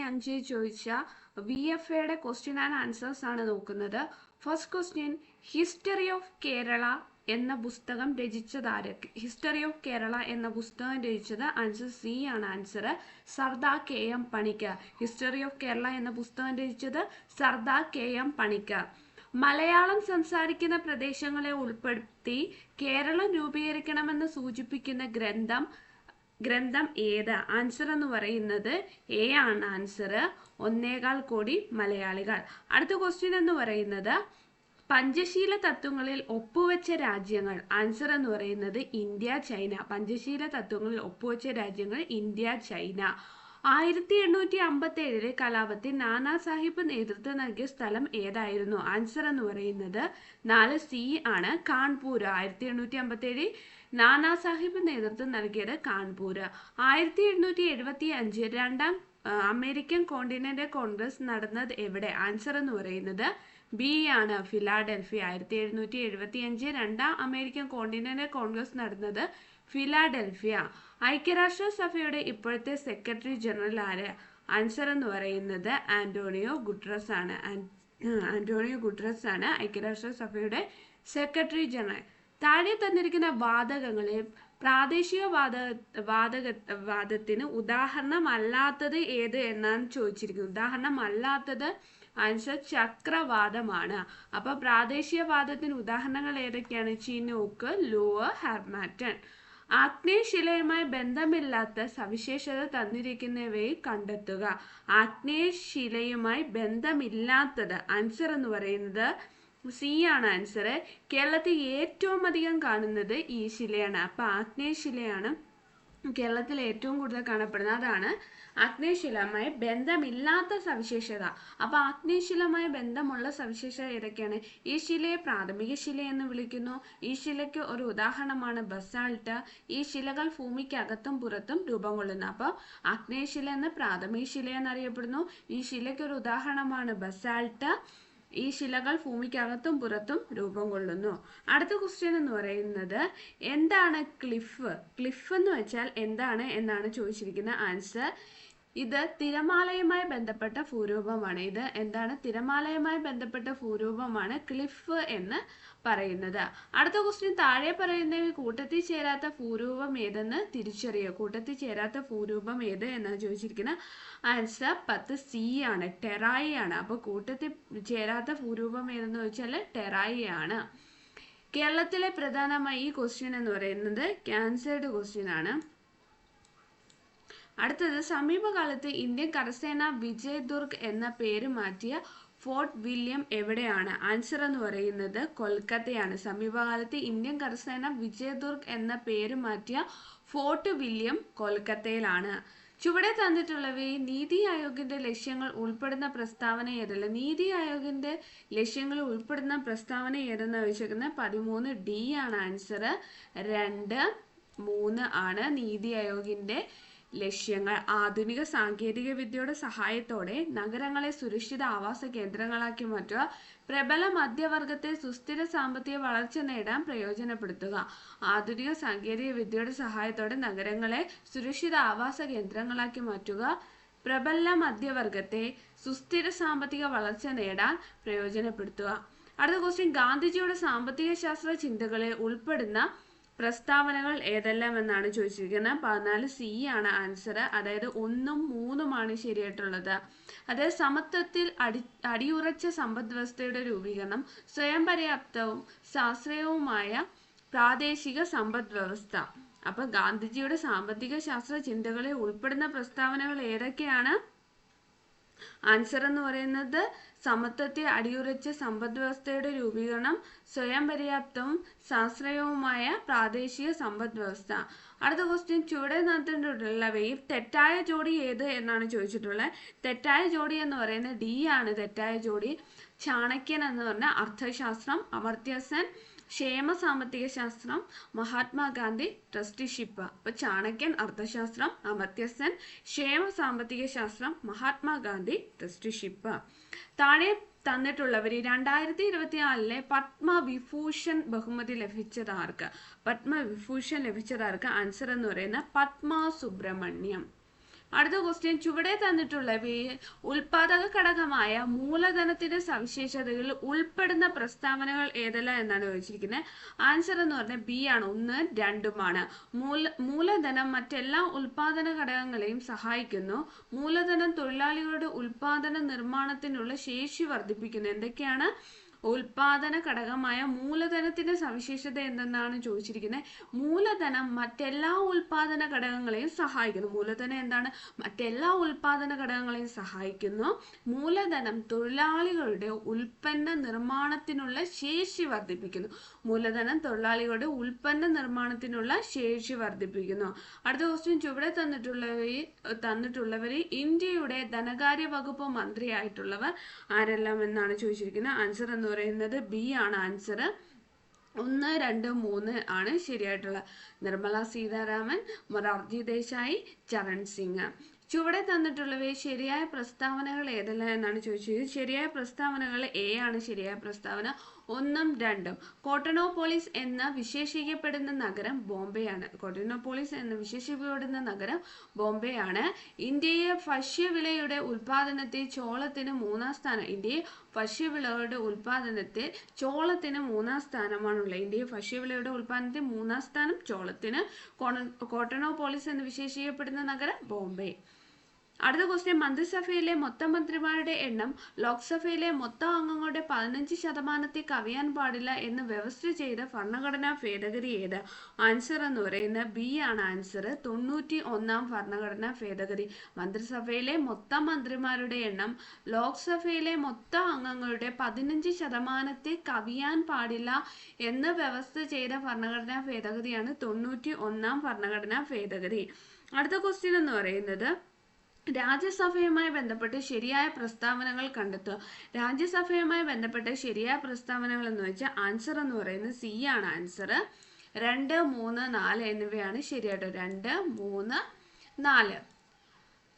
2025 ചോദിച്ച VFAയുടെ question and answers ആണ് നോക്കുന്നത്. First question, history of Kerala എന്ന പുസ്തകം രചിച്ചത് ആരൊക്കെ? ഹിസ്റ്ററി ഓഫ് കേരള എന്ന പുസ്തകം രചിച്ചത് ആൻസർ സി ആണ് answer, Sardar KM Panicker. History of Kerala എന്ന പുസ്തകം രചിച്ചത് സർദാർ KM പണിക്കർ. മലയാളം സംസാരിക്കുന്ന പ്രദേശങ്ങളെ ഉൾപ്പെടുത്തി കേരളം രൂപീകരിക്കണമെന്ന് സൂചിപ്പിക്കുന്ന ഗ്രന്ഥം ഏത്? ആൻസർ എന്ന് പറയുന്നത് എ ആണ് ആൻസർ, 1.25 കോടി മലയാളികൾ. അടുത്ത ക്വസ്റ്റ്യൻ എന്ന് പറയുന്നത് പഞ്ചശീല തത്വങ്ങളിൽ ഒപ്പുവെച്ച രാജ്യങ്ങൾ. ആൻസർ എന്ന് പറയുന്നത് ഇന്ത്യ, ചൈന. പഞ്ചശീല തത്വങ്ങളിൽ ഒപ്പുവെച്ച രാജ്യങ്ങൾ ഇന്ത്യ, ചൈന. 1857 കലാപത്തിൽ നാനാ സാഹിബ് നേതൃത്വം നൽകിയ സ്ഥലം ഏതായിരുന്നു? ആൻസർ എന്ന് പറയുന്നത് 4C ആണ്, കാൺപൂർ. 1857 നാനാ സാഹിബ് നേതൃത്വം നൽകിയത് കാൺപൂർ. 1875 രണ്ടാം അമേരിക്കൻ കോണ്ടിനെന്റൽ കോൺഗ്രസ് നടന്നത് എവിടെ? ആൻസർ എന്ന് പറയുന്നത് ബി ആണ്, ഫിലാഡൽഫിയ. 1775 രണ്ടാം അമേരിക്കൻ കോണ്ടിനെന്റൽ കോൺഗ്രസ് നടന്നത് ഫിലാഡൽഫിയ. ഐക്യരാഷ്ട്രസഭയുടെ ഇപ്പോഴത്തെ സെക്രട്ടറി ജനറൽ ആര്? ആൻസർ എന്ന് പറയുന്നത് ആന്റോണിയോ ഗുട്ടറസ് ആണ്. ആന്റോണിയോ ഗുട്ടറസ് ആണ് ഐക്യരാഷ്ട്രസഭയുടെ സെക്രട്ടറി ജനറൽ. താഴെ തന്നിരിക്കുന്ന വാതകങ്ങളിൽ പ്രാദേശിക വാദത്തിന് ഉദാഹരണമല്ലാത്തത് ഏത് എന്നാണ് ചോദിച്ചിരിക്കുന്നത്. ഉദാഹരണമല്ലാത്തത് ആൻസർ ചക്രവാതമാണ്. അപ്പൊ പ്രാദേശിക വാദത്തിന് ഉദാഹരണങ്ങൾ ഏതൊക്കെയാണ്? ചിനൂക്ക്, ലൂവ്, ഹാർമാറ്റൻ. ആഗ്നേയശിലയുമായി ബന്ധമില്ലാത്ത സവിശേഷത തന്നിരിക്കുന്നവയെ കണ്ടെത്തുക. ആഗ്നേയശിലയുമായി ബന്ധമില്ലാത്തത് ആൻസർ എന്ന് പറയുന്നത് സി ആണ് ആൻസർ. കേരളത്തിൽ ഏറ്റവും അധികം കാണുന്നത് ഈ ശിലയാണ്. അപ്പൊ ആഗ്നേയശിലയാണ് കേരളത്തിൽ ഏറ്റവും കൂടുതൽ കാണപ്പെടുന്നത്. അതാണ് ആഗ്നേയശിലയുമായി ബന്ധമില്ലാത്ത സവിശേഷത. അപ്പൊ ആഗ്നേയശിലയുമായി ബന്ധമുള്ള സവിശേഷത ഏതൊക്കെയാണ്? ഈ ശിലയെ പ്രാഥമിക ശില എന്ന് വിളിക്കുന്നു. ഈ ശിലയ്ക്ക് ഒരു ഉദാഹരണമാണ് ബസാൾട്ട്. ഈ ശിലകൾ ഭൂമിക്ക് അകത്തും പുറത്തും രൂപം കൊള്ളുന്നു. അപ്പൊ ആഗ്നേയശില എന്ന് പ്രാഥമിക ശില എന്നറിയപ്പെടുന്നു. ഈ ശിലയ്ക്ക് ഒരു ഉദാഹരണമാണ് ബസാൾട്ട്. ഈ ശിലകൾ ഭൂമിക്കകത്തും പുറത്തും രൂപം കൊള്ളുന്നു. അടുത്ത ക്വസ്റ്റ്യൻ എന്ന് പറയുന്നത് എന്താണ് ക്ലിഫ്? ക്ലിഫ് എന്ന് വെച്ചാൽ എന്താണ് എന്നാണ് ചോദിച്ചിരിക്കുന്നത്. ആൻസർ ഇത് തിരമാലയുമായി ബന്ധപ്പെട്ട ഭൂരൂപമാണ്. ഇത് എന്താണ്? തിരമാലയുമായി ബന്ധപ്പെട്ട ഭൂരൂപമാണ് ക്ലിഫ് എന്ന് പറയുന്നത്. അടുത്ത ക്വസ്റ്റ്യൻ, താഴെ പറയുന്നവ കൂട്ടത്തിൽ ചേരാത്ത ഭൂരൂപം ഏതെന്ന് തിരിച്ചറിയുക. കൂട്ടത്തിൽ ചേരാത്ത ഭൂരൂപം ഏത് എന്നാണ് ചോദിച്ചിരിക്കുന്നത്. ആൻസർ 10C ആണ്, ടെറായി ആണ്. അപ്പൊ കൂട്ടത്തിൽ ചേരാത്ത ഭൂരൂപം ഏതെന്ന് ചോദിച്ചാൽ ടെറായി ആണ്. കേരളത്തിലെ പ്രധാനമായി ഈ ക്വസ്റ്റ്യൻ എന്ന് പറയുന്നത് ക്യാൻസേർഡ് ക്വസ്റ്റ്യൻ ആണ്. അടുത്തത്, സമീപകാലത്ത് ഇന്ത്യൻ കരസേന വിജയ്ദുർഗ് എന്ന പേര് മാറ്റിയ ഫോർട്ട് വില്യം എവിടെയാണ്? ആൻസർ എന്ന് പറയുന്നത് കൊൽക്കത്തയാണ്. സമീപകാലത്ത് ഇന്ത്യൻ കരസേന വിജയ്ദുർഗ് എന്ന പേര് മാറ്റിയ ഫോർട്ട് വില്യം കൊൽക്കത്തയിലാണ്. ചുവടെ തന്നിട്ടുള്ളവയിൽ നീതി ആയോഗിന്റെ ലക്ഷ്യങ്ങൾ ഉൾപ്പെടുന്ന പ്രസ്താവന ഏതല്ല? നീതി ആയോഗിന്റെ ലക്ഷ്യങ്ങൾ ഉൾപ്പെടുന്ന പ്രസ്താവന ഏതെന്ന് ചോദിച്ചിരിക്കുന്നത് 13D ആണ് ആൻസർ. 2, 3 ആണ് നീതി ആയോഗിന്റെ ലക്ഷ്യങ്ങൾ. ആധുനിക സാങ്കേതിക വിദ്യയുടെ സഹായത്തോടെ നഗരങ്ങളെ സുരക്ഷിത ആവാസ കേന്ദ്രങ്ങളാക്കി മാറ്റുക. പ്രബല മധ്യവർഗത്തെ സുസ്ഥിര സാമ്പത്തിക വളർച്ച നേടാൻ പ്രയോജനപ്പെടുത്തുക. ആധുനിക സാങ്കേതിക വിദ്യയുടെ സഹായത്തോടെ നഗരങ്ങളെ സുരക്ഷിത ആവാസ കേന്ദ്രങ്ങളാക്കി മാറ്റുക. പ്രബല മധ്യവർഗത്തെ സുസ്ഥിര സാമ്പത്തിക വളർച്ച നേടാൻ പ്രയോജനപ്പെടുത്തുക. അടുത്ത ക്വസ്റ്റ്യൻ, ഗാന്ധിജിയുടെ സാമ്പത്തിക ശാസ്ത്ര ചിന്തകളെ ഉൾപ്പെടുന്ന പ്രസ്താവനകൾ ഏതെല്ലാം എന്നാണ് ചോദിച്ചിരിക്കുന്നത്. 14C ആണ് ആൻസർ. അതായത് 1ഉം 3ഉമാണ് ശരിയായിട്ടുള്ളത്. അതായത് സമത്വത്തിൽ അടിയുറച്ച സമ്പദ് വ്യവസ്ഥയുടെ രൂപീകരണം, സ്വയം പര്യാപ്തവും ശാസ്ത്രീയവുമായ പ്രാദേശിക സമ്പദ് വ്യവസ്ഥ. അപ്പൊ ഗാന്ധിജിയുടെ സാമ്പത്തിക ശാസ്ത്ര ചിന്തകളെ ഉൾപ്പെടുന്ന പ്രസ്താവനകൾ ഏതൊക്കെയാണ്? ആൻസർ എന്ന് പറയുന്നത് സമത്വത്തെ അടിയുറച്ച സമ്പദ് വ്യവസ്ഥയുടെ രൂപീകരണം, സ്വയം പര്യാപ്തവും ശാസ്ത്രീയവുമായ പ്രാദേശിക സമ്പദ് വ്യവസ്ഥ. അടുത്ത ക്വസ്റ്റ്യൻ, ചുവടെ നടത്തിയിട്ടുള്ളവയിൽ തെറ്റായ ജോഡി ഏത് എന്നാണ് ചോദിച്ചിട്ടുള്ളത്. തെറ്റായ ജോഡി എന്ന് പറയുന്നത് D ആണ് തെറ്റായ ജോഡി. ചാണക്യൻ എന്ന് പറഞ്ഞ അർത്ഥശാസ്ത്രം, അമർത്യ സെൻ ക്ഷേമ സാമ്പത്തിക ശാസ്ത്രം, മഹാത്മാഗാന്ധി ട്രസ്റ്റിഷിപ്പ്. അപ്പൊ ചാണക്യൻ അർത്ഥശാസ്ത്രം, അമർത്യ സെൻ ക്ഷേമ സാമ്പത്തിക ശാസ്ത്രം, മഹാത്മാഗാന്ധി ട്രസ്റ്റിഷിപ്പ്. താഴെ തന്നിട്ടുള്ളവരിൽ 2024 പത്മവിഭൂഷൺ ബഹുമതി ലഭിച്ചത് ആർക്ക്? പത്മവിഭൂഷൺ ലഭിച്ചത് ആർക്ക്? ആൻസർ എന്ന് പറയുന്നത് പത്മ സുബ്രഹ്മണ്യം. അടുത്ത ക്വസ്റ്റ്യൻ, ചുവടെ തന്നിട്ടുള്ളവയിൽ ഉൽപാദക ഘടകമായ മൂലധനത്തിന്റെ സവിശേഷതകളിൽ ഉൾപ്പെടുന്ന പ്രസ്താവനകൾ ഏതെല്ലാം എന്നാണ് ചോദിച്ചിരിക്കുന്നത്. ആൻസർ എന്ന് പറഞ്ഞാൽ ബി ആണ്, 1, 2 മൂലധനം മറ്റെല്ലാ ഉൽപാദന ഘടകങ്ങളെയും സഹായിക്കുന്നു. മൂലധനം തൊഴിലാളികളുടെ ഉൽപാദന നിർമ്മാണത്തിനുള്ള ശേഷി വർദ്ധിപ്പിക്കുന്നു. എന്തൊക്കെയാണ് ഉൽപാദന ഘടകമായ മൂലധനത്തിന്റെ സവിശേഷത എന്തെന്നാണ് ചോദിച്ചിരിക്കുന്നത്. മൂലധനം മറ്റെല്ലാ ഉൽപാദന ഘടകങ്ങളെയും സഹായിക്കുന്നു. മൂലധനം എന്താണ്? മറ്റെല്ലാ ഉൽപാദന ഘടകങ്ങളെയും സഹായിക്കുന്നു. മൂലധനം തൊഴിലാളികളുടെ ഉൽപ്പന്ന നിർമ്മാണത്തിനുള്ള ശേഷി വർദ്ധിപ്പിക്കുന്നു. മൂലധനം തൊഴിലാളികളുടെ ഉൽപ്പന്ന നിർമ്മാണത്തിനുള്ള ശേഷി വർദ്ധിപ്പിക്കുന്നു. അടുത്ത ക്വസ്റ്റ്യൻ, ചുവടെ തന്നിട്ടുള്ളവരിൽ ഇന്ത്യയുടെ ധനകാര്യ വകുപ്പ് മന്ത്രിയായിട്ടുള്ളവർ ആരെല്ലാം എന്നാണ് ചോദിച്ചിരിക്കുന്നത്. ആൻസർ എന്ന് പറയുന്നത് ബി ആണ്. ആൻസർ 1, 2, 3 ആണ് ശരിയായിട്ടുള്ള. നിർമ്മല സീതാരാമൻ, മൊറാർജി ദേശായി, ചരൺ സിംഗ്. ചുവടെ തന്നിട്ടുള്ളവയെ ശരിയായ പ്രസ്താവനകൾ ഏതെല്ലാം എന്നാണ് ചോദിച്ചത്. ശരിയായ പ്രസ്താവനകൾ എ ആണ് ശരിയായ പ്രസ്താവന. 1ഉം 2ഉം. കോട്ടണോപോളിസ് എന്ന് വിശേഷിക്കപ്പെടുന്ന നഗരം ബോംബെയാണ്. കോട്ടണോപോളിസ് എന്ന് വിശേഷിക്കപ്പെടുന്ന നഗരം ബോംബെയാണ്. ഇന്ത്യയെ ഭക്ഷ്യവിളയുടെ ഉൽപാദനത്തിൽ ചോളത്തിന് 3ാം സ്ഥാനം. ഇന്ത്യയെ ഭക്ഷ്യവിളകളുടെ ഉൽപാദനത്തിൽ ചോളത്തിന് 3ാം സ്ഥാനമാണുള്ളത്. ഇന്ത്യയെ ഭക്ഷ്യവിളയുടെ ഉൽപാദനത്തിൽ 3ാം സ്ഥാനം ചോളത്തിന്. കോട്ടണോപോളിസ് എന്ന് വിശേഷിക്കപ്പെടുന്ന നഗരം ബോംബെ. അടുത്ത ക്വസ്റ്റ്യൻ, മന്ത്രിസഭയിലെ മൊത്തം മന്ത്രിമാരുടെ എണ്ണം ലോക്സഭയിലെ മൊത്തം അംഗങ്ങളുടെ 15% കവിയാൻ പാടില്ല എന്ന് വ്യവസ്ഥ ചെയ്ത ഭരണഘടനാ ഭേദഗതി ഏത്? ആൻസർ എന്ന് പറയുന്നത് ബി ആണ്. ആൻസർ 91ാം ഭരണഘടനാ ഭേദഗതി. മന്ത്രിസഭയിലെ മൊത്തം മന്ത്രിമാരുടെ എണ്ണം ലോക്സഭയിലെ മൊത്തം അംഗങ്ങളുടെ 15% കവിയാൻ പാടില്ല എന്ന് വ്യവസ്ഥ ചെയ്ത ഭരണഘടനാ ഭേദഗതിയാണ് 91ാം ഭരണഘടനാ ഭേദഗതി. അടുത്ത ക്വസ്റ്റ്യൻ എന്ന് പറയുന്നത്, രാജ്യസഭയുമായി ബന്ധപ്പെട്ട് ശരിയായ പ്രസ്താവനകൾ കണ്ടെത്തുക. രാജ്യസഭയുമായി ബന്ധപ്പെട്ട് ശരിയായ പ്രസ്താവനകൾ എന്ന് വെച്ചാൽ ആൻസർ എന്ന് പറയുന്നത് സി ആണ്. ആൻസർ 2, 3, 4 എന്നിവയാണ് ശരിയായിട്ട്. 2, 3, 4.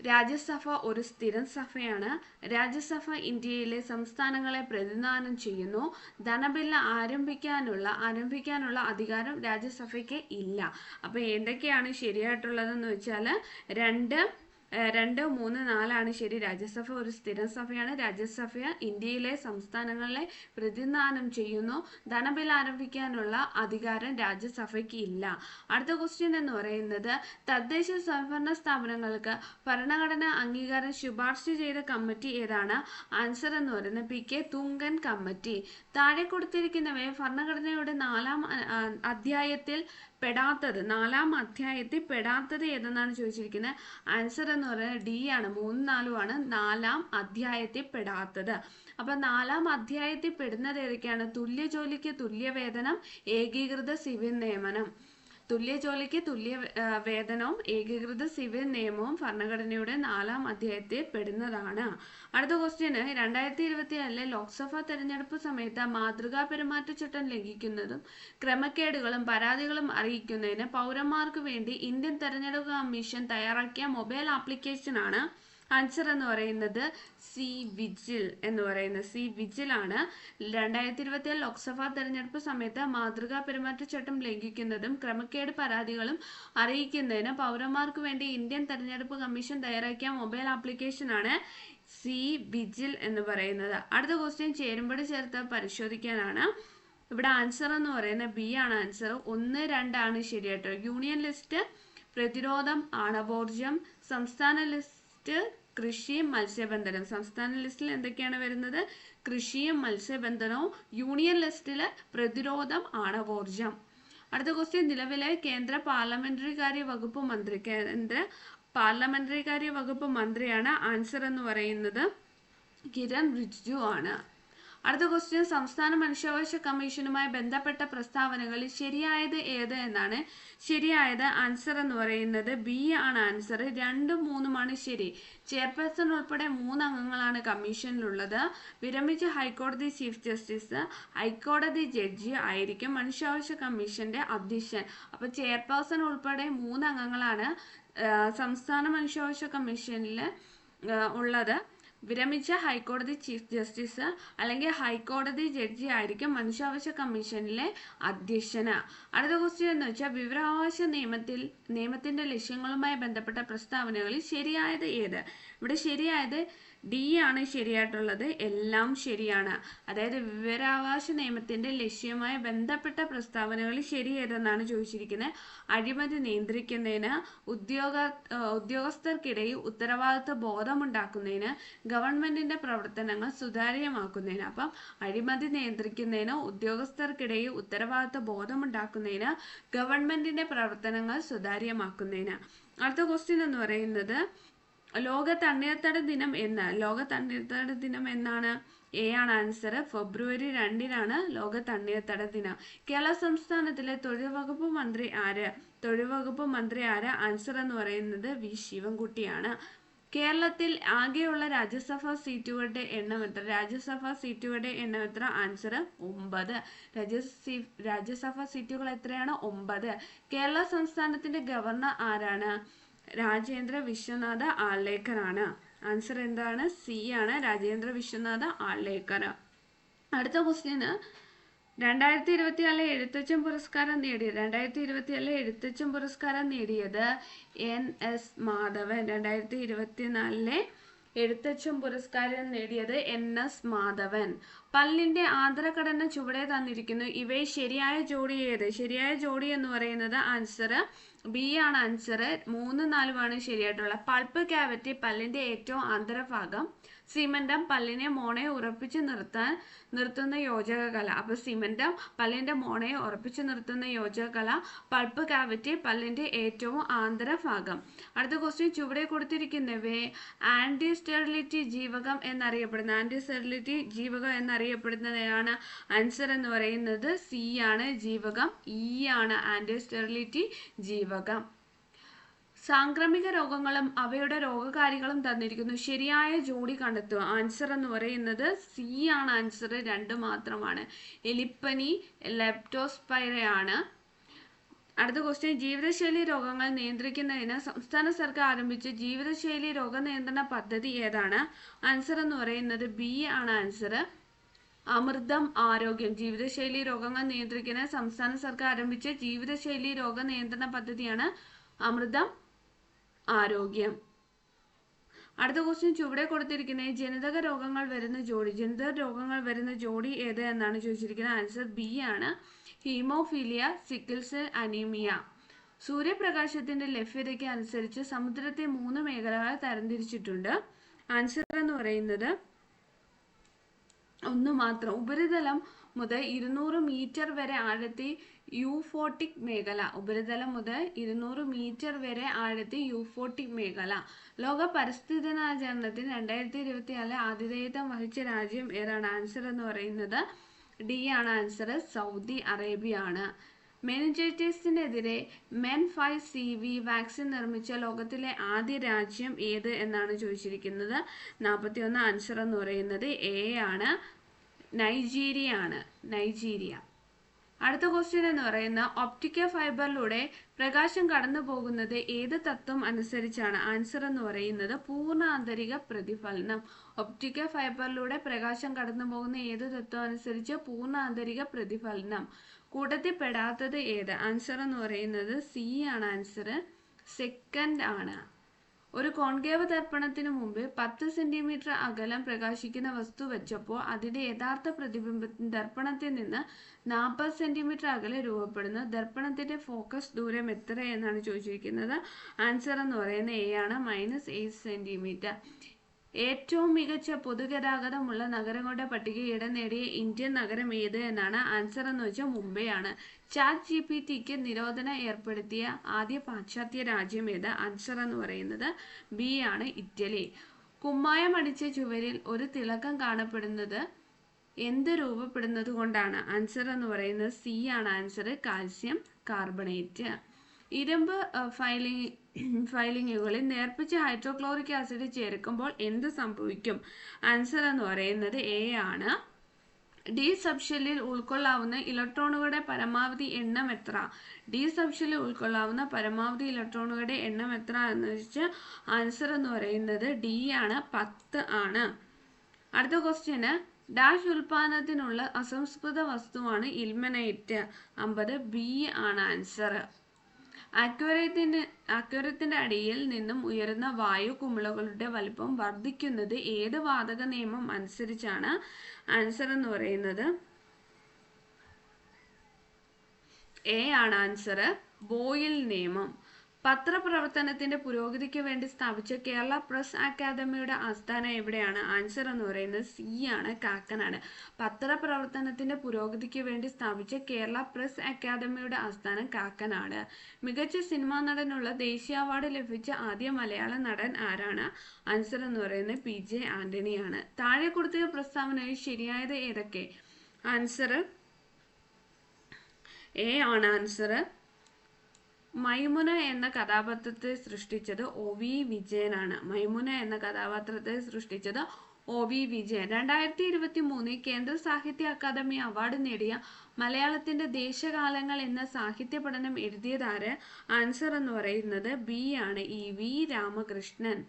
രാജ്യസഭ ഒരു സ്ഥിരം സഭയാണ്. രാജ്യസഭ ഇന്ത്യയിലെ സംസ്ഥാനങ്ങളെ പ്രതിനിധാനം ചെയ്യുന്നു. ധനബില്ല് ആരംഭിക്കാനുള്ള അധികാരം രാജ്യസഭയ്ക്ക് ഇല്ല. അപ്പൊ എന്തൊക്കെയാണ് ശരിയായിട്ടുള്ളതെന്ന് വെച്ചാൽ 2, 3, 4 ആണ് ശരി. രാജ്യസഭ ഒരു സ്ഥിരം സഭയാണ്. രാജ്യസഭ ഇന്ത്യയിലെ സംസ്ഥാനങ്ങളെ പ്രതിനിധാനം ചെയ്യുന്നു. ധനബിൽ ആരംഭിക്കാനുള്ള അധികാരം രാജ്യസഭയ്ക്ക് ഇല്ല. അടുത്ത ക്വസ്റ്റ്യൻ എന്ന് പറയുന്നത്, തദ്ദേശ സ്വയംഭരണ സ്ഥാപനങ്ങൾക്ക് ഭരണഘടന അംഗീകാരം ശുപാർശ ചെയ്ത കമ്മിറ്റി ഏതാണ്? ആൻസർ എന്ന് പറയുന്നത് പി.കെ. തുങ്കൻ കമ്മിറ്റി. താഴെ കൊടുത്തിരിക്കുന്നവയെ ഭരണഘടനയുടെ 4ാം അധ്യായത്തിൽ പെടാത്തത് ഏതെന്നാണ് ചോദിച്ചിരിക്കുന്നത്. ആൻസർ എന്ന് പറയുന്നത് ഡി ആണ്. 3, 4 ആണ് 4ാം അധ്യായത്തിൽ പെടാത്തത്. അപ്പൊ 4ാം അധ്യായത്തിൽ പെടുന്നത് ഏതൊക്കെയാണ്? തുല്യ ജോലിക്ക് തുല്യ വേതനം, ഏകീകൃത സിവിൽ നിയമനം. തുല്യ ജോലിക്ക് തുല്യ വേതനവും ഏകീകൃത സിവിൽ നിയമവും ഭരണഘടനയുടെ 4ാം അധ്യായത്തിൽ പെടുന്നതാണ്. അടുത്ത ക്വസ്റ്റ്യന്, 2024 ലോക്സഭാ തെരഞ്ഞെടുപ്പ് സമയത്ത് മാതൃകാ പെരുമാറ്റച്ചട്ടം ലംഘിക്കുന്നതും ക്രമക്കേടുകളും പരാതികളും അറിയിക്കുന്നതിന് പൗരന്മാർക്ക് വേണ്ടി ഇന്ത്യൻ തെരഞ്ഞെടുപ്പ് കമ്മീഷൻ തയ്യാറാക്കിയ മൊബൈൽ ആപ്ലിക്കേഷനാണ്. ആൻസർ എന്ന് പറയുന്നത് സി വിജിൽ എന്ന് പറയുന്നത് സി വിജിൽ ആണ്. 2024 ലോക്സഭാ തെരഞ്ഞെടുപ്പ് സമയത്ത് മാതൃകാ പെരുമാറ്റച്ചട്ടം ലംഘിക്കുന്നതും ക്രമക്കേട് പരാതികളും അറിയിക്കുന്നതിന് പൗരന്മാർക്ക് വേണ്ടി ഇന്ത്യൻ തെരഞ്ഞെടുപ്പ് കമ്മീഷൻ തയ്യാറാക്കിയ മൊബൈൽ ആപ്ലിക്കേഷനാണ് സി വിജിൽ എന്ന് പറയുന്നത്. അടുത്ത ക്വസ്റ്റ്യൻ ചേരുംപടി ചേർത്ത് പരിശോധിക്കാനാണ്. ഇവിടെ ആൻസർ എന്ന് പറയുന്നത് ബി ആണ്. ആൻസർ 1, 2 ആണ് ശരിയായിട്ട്. യൂണിയൻ ലിസ്റ്റ് പ്രതിരോധം, ആണവോർജം. സംസ്ഥാന ലിസ്റ്റ് കൃഷിയും മത്സ്യബന്ധനം. സംസ്ഥാന ലിസ്റ്റിൽ എന്തൊക്കെയാണ് വരുന്നത്? കൃഷിയും മത്സ്യബന്ധനവും. യൂണിയൻ ലിസ്റ്റിൽ പ്രതിരോധം, ആണവോർജം. അടുത്ത ക്വസ്റ്റ്യൻ, നിലവിലെ കേന്ദ്ര പാർലമെന്ററി കാര്യ വകുപ്പ് മന്ത്രിയാണ്. ആൻസർ എന്ന് പറയുന്നത് കിരൺ റിജിജു ആണ്. അടുത്ത ക്വസ്റ്റ്യൻ, സംസ്ഥാന മനുഷ്യാവകാശ കമ്മീഷനുമായി ബന്ധപ്പെട്ട പ്രസ്താവനകളിൽ ശരിയായത് ഏത് എന്നാണ്. ശരിയായത് ആൻസർ എന്ന് പറയുന്നത് ബി ആണ്. ആൻസർ 2, 3 ശരി. ചെയർപേഴ്സൺ ഉൾപ്പെടെ 3 അംഗങ്ങളാണ് കമ്മീഷനിലുള്ളത്. വിരമിച്ച ഹൈക്കോടതി ചീഫ് ജസ്റ്റിസ് ഹൈക്കോടതി ജഡ്ജി ആയിരിക്കും മനുഷ്യാവകാശ കമ്മീഷന്റെ അധ്യക്ഷൻ. അപ്പൊ ചെയർപേഴ്സൺ ഉൾപ്പെടെ 3 അംഗങ്ങളാണ് സംസ്ഥാന മനുഷ്യാവകാശ കമ്മീഷനിൽ ഉള്ളത്. വിരമിച്ച ഹൈക്കോടതി ചീഫ് ജസ്റ്റിസ് അല്ലെങ്കിൽ ഹൈക്കോടതി ജഡ്ജി ആയിരിക്കും മനുഷ്യാവകാശ കമ്മീഷനിലെ അധ്യക്ഷന്. അടുത്ത ക്വസ്റ്റ്യൻ എന്ന് വെച്ചാൽ വിവരാവകാശ നിയമത്തിന്റെ ലക്ഷ്യങ്ങളുമായി ബന്ധപ്പെട്ട പ്രസ്താവനകളിൽ ശരിയായത് ഏത്? ഇവിടെ ശരിയായത് ഡി ആണ് ശരിയായിട്ടുള്ളത്. എല്ലാം ശരിയാണ്. അതായത് വിവരാവകാശ നിയമത്തിന്റെ ലക്ഷ്യവുമായി ബന്ധപ്പെട്ട പ്രസ്താവനകളിൽ ശരി ഏതെന്നാണ് ചോദിച്ചിരിക്കുന്നത്. അഴിമതി നിയന്ത്രിക്കുന്നതിന്, ഉദ്യോഗസ്ഥർക്കിടയിൽ ഉത്തരവാദിത്വ ബോധമുണ്ടാക്കുന്നതിന്, ഗവൺമെന്റിന്റെ പ്രവർത്തനങ്ങൾ സുതാര്യമാക്കുന്നതിന്. അപ്പം അഴിമതി നിയന്ത്രിക്കുന്നതിന്, ഉദ്യോഗസ്ഥർക്കിടയിൽ ഉത്തരവാദിത്വ ബോധമുണ്ടാക്കുന്നതിന്, ഗവൺമെന്റിന്റെ പ്രവർത്തനങ്ങൾ സുതാര്യമാക്കുന്നതിന്. അടുത്ത ക്വസ്റ്റ്യൻ എന്ന് പറയുന്നത് ലോക തണ്ണീർത്തട ദിനം എന്ന്. ലോക തണ്ണീർത്തട ദിനം എന്നാണ്? എ ആണ് ആൻസർ. ഫെബ്രുവരി 2 ലോക തണ്ണീർത്തട ദിനം. കേരള സംസ്ഥാനത്തിലെ തൊഴിൽ വകുപ്പ് മന്ത്രി ആര്? ആൻസർ എന്ന് പറയുന്നത് വി ശിവൻകുട്ടിയാണ്. കേരളത്തിൽ ആകെയുള്ള രാജ്യസഭാ സീറ്റുകളുടെ എണ്ണം എത്ര? ആൻസർ 9. രാജ്യസഭാ സീറ്റുകൾ എത്രയാണ്? 9. കേരള സംസ്ഥാനത്തിന്റെ ഗവർണർ ആരാണ്? രാജേന്ദ്ര വിശ്വനാഥ ആർലേക്കർ ആണ്. ആൻസർ എന്താണ്? സി ആണ്, രാജേന്ദ്ര വിശ്വനാഥ ആർലേക്കർ. അടുത്ത ക്വസ്റ്റ്യന് 2024 എഴുത്തച്ഛൻ പുരസ്കാരം നേടിയത് NS മാധവൻ. 2024 എഴുത്തച്ഛൻ പുരസ്കാരം നേടിയത് NS മാധവൻ. പല്ലിന്റെ ആന്തരഘടന ചുവടെ തന്നിരിക്കുന്നു. ഇവയെ ശരിയായ ജോഡി ഏത്? ശരിയായ ജോഡി എന്ന് പറയുന്നത് ആൻസർ ബി ആണ്. ആൻസർ 3, 4 ശരിയായിട്ടുള്ള. പൾപ്പ് ക്യാവിറ്റി പല്ലിന്റെ ഏറ്റവും ആന്തരഭാഗം. സിമന്റം പല്ലിനെ മോണയെ ഉറപ്പിച്ചു നിർത്തുന്ന യോജക കല. അപ്പൊ സിമന്റം പല്ലിന്റെ മോണയെ ഉറപ്പിച്ചു നിർത്തുന്ന യോജക കല. പൾപ്പ് ക്യാവിറ്റി പല്ലിന്റെ ഏറ്റവും ആന്തരഭാഗം. അടുത്ത ക്വസ്റ്റ്യൻ ചുവടെ കൊടുത്തിരിക്കുന്നവയെ ആന്റി സ്റ്റെറിലിറ്റി ജീവകം എന്നറിയപ്പെടുന്നതാണ്. ആൻസർ എന്ന് പറയുന്നത് സി ആണ്, ജീവകം ഇ ആണ് ആന്റി സ്റ്റെറിലിറ്റി ജീവകം. സാംക്രമിക രോഗങ്ങളും അവയുടെ രോഗകാരികളും തന്നിരിക്കുന്നു. ശരിയായ ജോഡി കണ്ടെത്തുക. ആൻസർ എന്ന് പറയുന്നത് സി ആണ്. ആൻസർ 2 മാത്രമാണ്. എലിപ്പനി ലെപ്റ്റോസ്പൈറയാണ്. അടുത്ത ക്വസ്റ്റ്യൻ ജീവിതശൈലി രോഗങ്ങൾ നിയന്ത്രിക്കുന്നതിന് സംസ്ഥാന സർക്കാർ ആരംഭിച്ച ജീവിതശൈലി രോഗ നിയന്ത്രണ പദ്ധതി ഏതാണ്? ആൻസർ എന്ന് പറയുന്നത് ബി ആണ്. ആൻസർ അമൃതം ആരോഗ്യം. ജീവിതശൈലി രോഗങ്ങൾ നിയന്ത്രിക്കുന്ന സംസ്ഥാന സർക്കാർ ആരംഭിച്ച ജീവിതശൈലി രോഗ നിയന്ത്രണ പദ്ധതിയാണ് അമൃതം ആരോഗ്യം. അടുത്ത ക്വസ്റ്റ്യൻ ചുവടെ കൊടുത്തിരിക്കുന്നത് ജനിതക രോഗങ്ങൾ വരുന്ന ജോഡി ഏത് എന്നാണ് ചോദിച്ചിരിക്കുന്നത്. ആൻസർ ബി ആണ്, ഹീമോഫീലിയ, സിക്കിൾ സെൽ അനീമിയ. സൂര്യപ്രകാശത്തിന്റെ ലഭ്യതയ്ക്ക് അനുസരിച്ച് സമുദ്രത്തെ 3 മേഖലകൾ തരംതിരിച്ചിട്ടുണ്ട്. ആൻസർ എന്ന് പറയുന്നത് 1 മാത്രം. ഉപരിതലം മുതൽ 200 മീറ്റർ വരെ ആഴത്തിൽ യൂഫോട്ടിക് മേഖല. ഉപരിതലം മുതൽ 200 മീറ്റർ വരെ ആഴത്തിൽ യൂഫോട്ടിക് മേഖല. ലോക പരിസ്ഥിതി ദിനാചരണത്തിന് 2024 ആതിഥേയത്വം വഹിച്ച രാജ്യം ഏതാണ്? ആൻസർ എന്ന് പറയുന്നത് ഡി ആണ്. ആൻസർ സൗദി അറേബ്യ ആണ്. മെനിഞ്ചൈറ്റിസിനെതിരെ MEN5CV വാക്സിൻ നിർമ്മിച്ച ലോകത്തിലെ ആദ്യ രാജ്യം ഏത് എന്നാണ് ചോദിച്ചിരിക്കുന്നത്. 41. ആൻസർ എന്ന് പറയുന്നത് എ ആണ്, നൈജീരിയ ആണ്. അടുത്ത ക്വസ്റ്റ്യൻ എന്ന് പറയുന്ന ഒപ്റ്റിക്കൽ ഫൈബറിലൂടെ പ്രകാശം കടന്നു പോകുന്നത് ഏത് തത്വം അനുസരിച്ചാണ്? ആൻസർ എന്ന് പറയുന്നത് പൂർണ്ണ ആന്തരിക പ്രതിഫലനം. ഒപ്റ്റിക്കൽ ഫൈബറിലൂടെ പ്രകാശം കടന്നു പോകുന്ന ഏത് തത്വം അനുസരിച്ച്? പൂർണ്ണ ആന്തരിക പ്രതിഫലനം. കൂട്ടത്തിൽ പെടാത്തത് ഏത്? ആൻസർ എന്ന് പറയുന്നത് സി ആണ്. ആൻസർ സെക്കൻഡ് ആണ്. ഒരു കോൺകേവ് ദർപ്പണത്തിന് മുമ്പ് 10 സെന്റിമീറ്റർ അകലം പ്രകാശിക്കുന്ന വസ്തു വെച്ചപ്പോൾ അതിന്റെ യഥാർത്ഥ പ്രതിബിംബം ദർപ്പണത്തിൽ നിന്ന് 40 സെന്റിമീറ്റർ അകലെ രൂപപ്പെടുന്നു. ദർപ്പണത്തിന്റെ ഫോക്കസ് ദൂരം എത്ര എന്നാണ് ചോദിച്ചിരിക്കുന്നത്. ആൻസർ എന്ന് പറയുന്നത് എ ആണ്, -8 സെന്റിമീറ്റർ. ഏറ്റവും മികച്ച പൊതുഗതാഗതമുള്ള നഗരങ്ങളുടെ പട്ടികയിൽ ഇടം നേടിയ ഇന്ത്യൻ നഗരം ഏത് എന്നാണ്? ആൻസർ എന്ന് വെച്ചാൽ മുംബൈ ആണ്. ChatGPTക്ക് നിരോധനം ഏർപ്പെടുത്തിയ ആദ്യ പാശ്ചാത്യ രാജ്യം ഏത്? ആൻസർ എന്ന് പറയുന്നത് ബി ആണ്, ഇറ്റലി. കുമ്മായം അടിച്ച ചുവരിൽ ഒരു തിളക്കം കാണപ്പെടുന്നത് എന്ത് രൂപപ്പെടുന്നത് കൊണ്ടാണ്? ആൻസർ എന്ന് പറയുന്നത് സി ആണ്. Answer calcium carbonate. ഇരുമ്പ് ഫൈലിങ്ങുകളിൽ നേർപ്പിച്ച ഹൈഡ്രോക്ലോറിക് ആസിഡ് ചേർക്കുമ്പോൾ എന്ത് സംഭവിക്കും? ആൻസർ എന്ന് പറയുന്നത് എ ആണ്, ഡി സബ്ഷെല്ലിൽ ഉൾക്കൊള്ളാവുന്ന ഇലക്ട്രോണുകളുടെ പരമാവധി എണ്ണം എത്ര? ഡി സബ്ഷെല്ലിൽ ഉൾക്കൊള്ളാവുന്ന പരമാവധി ഇലക്ട്രോണുകളുടെ എണ്ണം എത്ര എന്ന് വെച്ചാൽ ആൻസർ എന്ന് പറയുന്നത് ഡി ആണ്, 10 ആണ്. അടുത്ത ക്വസ്റ്റ്യന്, ഡാഷ് ഉൽപാദനത്തിനുള്ള അസംസ്കൃത വസ്തുവാണ് ഇൽമനൈറ്റ്, 50. ബി ആണ് ആൻസർ. അക്വേറിയത്തിന്റെ അടിയിൽ നിന്നും ഉയരുന്ന വായു കുമിളകളുടെ വലിപ്പം വർദ്ധിക്കുന്നത് ഏത് വാതക നിയമം അനുസരിച്ചാണ്? ആൻസർ എന്ന് പറയുന്നത് എ ആണ് ആൻസർ, ബോയിൽ നിയമം. പത്രപ്രവർത്തനത്തിന്റെ പുരോഗതിക്ക് വേണ്ടി സ്ഥാപിച്ച കേരള പ്രസ് അക്കാദമിയുടെ ആസ്ഥാനം എവിടെയാണ്? ആൻസർ എന്ന് പറയുന്നത് സി ആണ്, കാക്കനാട്. പത്രപ്രവർത്തനത്തിന്റെ പുരോഗതിക്ക് വേണ്ടി സ്ഥാപിച്ച കേരള പ്രസ് അക്കാദമിയുടെ ആസ്ഥാനം കാക്കനാട്. മികച്ച സിനിമാ നടനുള്ള ദേശീയ അവാർഡ് ലഭിച്ച ആദ്യ മലയാള നടൻ ആരാണ്? ആൻസർ എന്ന് പറയുന്നത് പി ജെ ആന്റണിയാണ്. താഴെ കൊടുത്ത പ്രസ്താവനയിൽ ശരിയായത് ഏതൊക്കെ? ആൻസർ എ ആണ് ആൻസർ. മൈമുന എന്ന കഥാപാത്രത്തെ സൃഷ്ടിച്ചത് ഒ വി വിജയനാണ്. മൈമുന എന്ന കഥാപാത്രത്തെ സൃഷ്ടിച്ചത് ഒ വി വിജയൻ. 2023 കേന്ദ്ര സാഹിത്യ അക്കാദമി അവാർഡ് നേടിയ മലയാളത്തിന്റെ ദേശകാലങ്ങൾ എന്ന സാഹിത്യ പഠനം എഴുതിയതാര്? ആൻസർ എന്ന് പറയുന്നത് ബി ആണ്, ഇ വി രാമകൃഷ്ണൻ.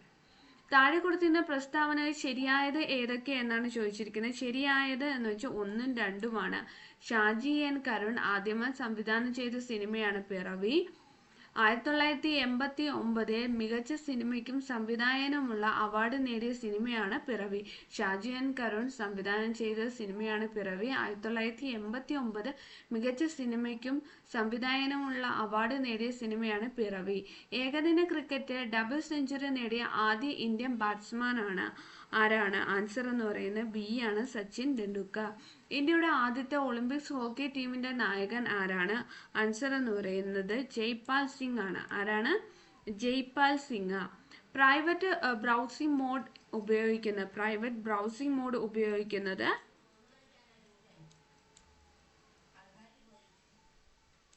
താഴെ കൊടുത്തിരുന്ന പ്രസ്താവനകൾ ശരിയായത് ഏതൊക്കെ എന്നാണ് ചോദിച്ചിരിക്കുന്നത്. ശരിയായത് എന്ന് വെച്ചാൽ 1ഉം 2ഉമാണ്. ഷാജി എൻ കരുൺ ആദ്യമായി സംവിധാനം ചെയ്ത സിനിമയാണ് പിറവി. 1989 മികച്ച സിനിമയ്ക്കും സംവിധായകനുമുള്ള അവാർഡ് നേടിയ സിനിമയാണ് പിറവി. ഷാജി എൻ കരുൺ സംവിധാനം ചെയ്ത സിനിമയാണ് പിറവി. 1989 മികച്ച സിനിമയ്ക്കും സംവിധായകനുമുള്ള അവാർഡ് നേടിയ സിനിമയാണ് പിറവി. ഏകദിന ക്രിക്കറ്റ് ഡബിൾ സെഞ്ചുറി നേടിയ ആദ്യ ഇന്ത്യൻ ബാറ്റ്സ്മാനാണ് ആരാണ്? ആൻസർ എന്ന് പറയുന്നത് ബി ആണ്, സച്ചിൻ ടെണ്ടുൽക്കർ. ഇന്ത്യയുടെ ആദ്യത്തെ ഒളിമ്പിക്സ് ഹോക്കി ടീമിന്റെ നായകൻ ആരാണ്? ആൻസർ എന്ന് പറയുന്നത് ജയ്പാൽ സിംഗ് ആണ്. ആരാണ്? Jaipal Singh. Private browsing mode ഉപയോഗിക്കുന്നത്